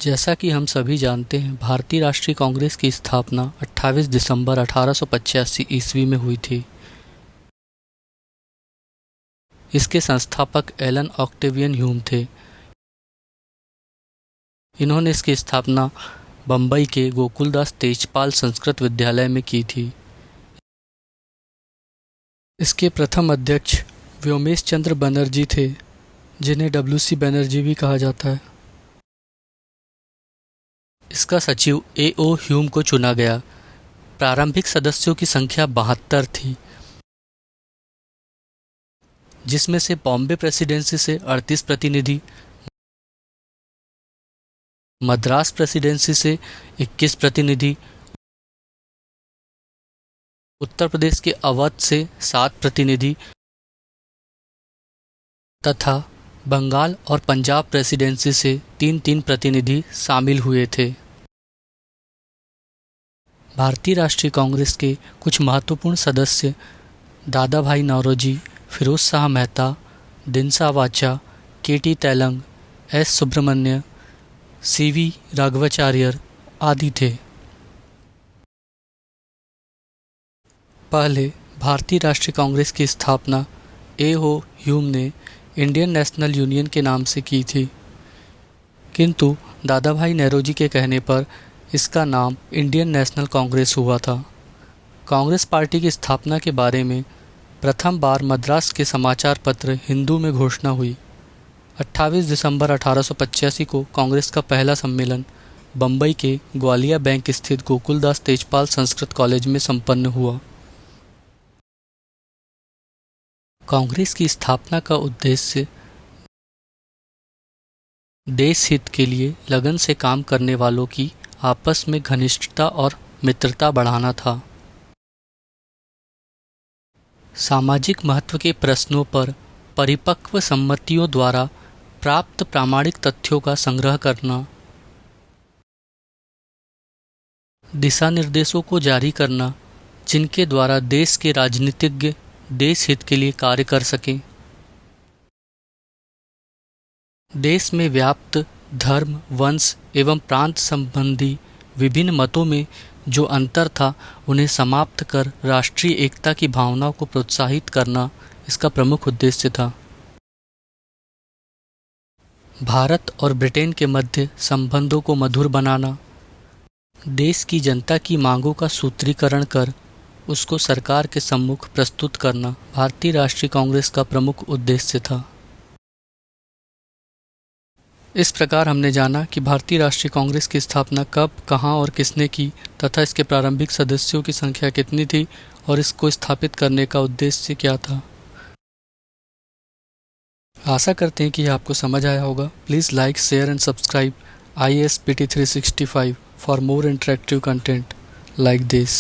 जैसा कि हम सभी जानते हैं, भारतीय राष्ट्रीय कांग्रेस की स्थापना 28 दिसंबर 1885 ईस्वी में हुई थी। इसके संस्थापक एलन ऑक्टेवियन ह्यूम थे। इन्होंने इसकी स्थापना बम्बई के गोकुलदास तेजपाल संस्कृत विद्यालय में की थी। इसके प्रथम अध्यक्ष व्योमेश चंद्र बनर्जी थे, जिन्हें WC बनर्जी भी कहा जाता है। इसका सचिव A.O. ह्यूम को चुना गया। प्रारंभिक सदस्यों की संख्या 72 थी, जिसमें से बॉम्बे प्रेसिडेंसी से 38 प्रतिनिधि, मद्रास प्रेसिडेंसी से 21 प्रतिनिधि, उत्तर प्रदेश के अवध से 7 प्रतिनिधि तथा बंगाल और पंजाब प्रेसिडेंसी से 3-3 प्रतिनिधि शामिल हुए थे। भारतीय राष्ट्रीय कांग्रेस के कुछ महत्वपूर्ण सदस्य दादा भाई नौरोजी, फिरोज शाह मेहता, दिनसा वाचा, KT Telang, S Subramanya, CV राघवाचार्यर आदि थे। पहले भारतीय राष्ट्रीय कांग्रेस की स्थापना A.O. ह्यूम ने इंडियन नेशनल यूनियन के नाम से की थी, किंतु दादा भाई नौरोजी के कहने पर इसका नाम इंडियन नेशनल कांग्रेस हुआ था। कांग्रेस पार्टी की स्थापना के बारे में प्रथम बार मद्रास के समाचार पत्र हिंदू में घोषणा हुई। 28 दिसंबर 1885 को कांग्रेस का पहला सम्मेलन बम्बई के ग्वालिया बैंक स्थित गोकुलदास तेजपाल संस्कृत कॉलेज में संपन्न हुआ। कांग्रेस की स्थापना का उद्देश्य देश हित के लिए लगन से काम करने वालों की आपस में घनिष्ठता और मित्रता बढ़ाना था। सामाजिक महत्व के प्रश्नों पर परिपक्व सम्मतियों द्वारा प्राप्त प्रामाणिक तथ्यों का संग्रह करना, दिशा निर्देशों को जारी करना जिनके द्वारा देश के राजनीतिज्ञ देश हित के लिए कार्य कर सकें, देश में व्याप्त धर्म, वंश एवं प्रांत संबंधी विभिन्न मतों में जो अंतर था उन्हें समाप्त कर राष्ट्रीय एकता की भावना को प्रोत्साहित करना इसका प्रमुख उद्देश्य था। भारत और ब्रिटेन के मध्य संबंधों को मधुर बनाना, देश की जनता की मांगों का सूत्रीकरण कर उसको सरकार के सम्मुख प्रस्तुत करना भारतीय राष्ट्रीय कांग्रेस का प्रमुख उद्देश्य था। इस प्रकार हमने जाना कि भारतीय राष्ट्रीय कांग्रेस की स्थापना कब, कहां और किसने की तथा इसके प्रारंभिक सदस्यों की संख्या कितनी थी और इसको स्थापित करने का उद्देश्य क्या था। आशा करते हैं कि यह आपको समझ आया होगा। Please like, share and subscribe IAS PT 365 for more interactive content like this.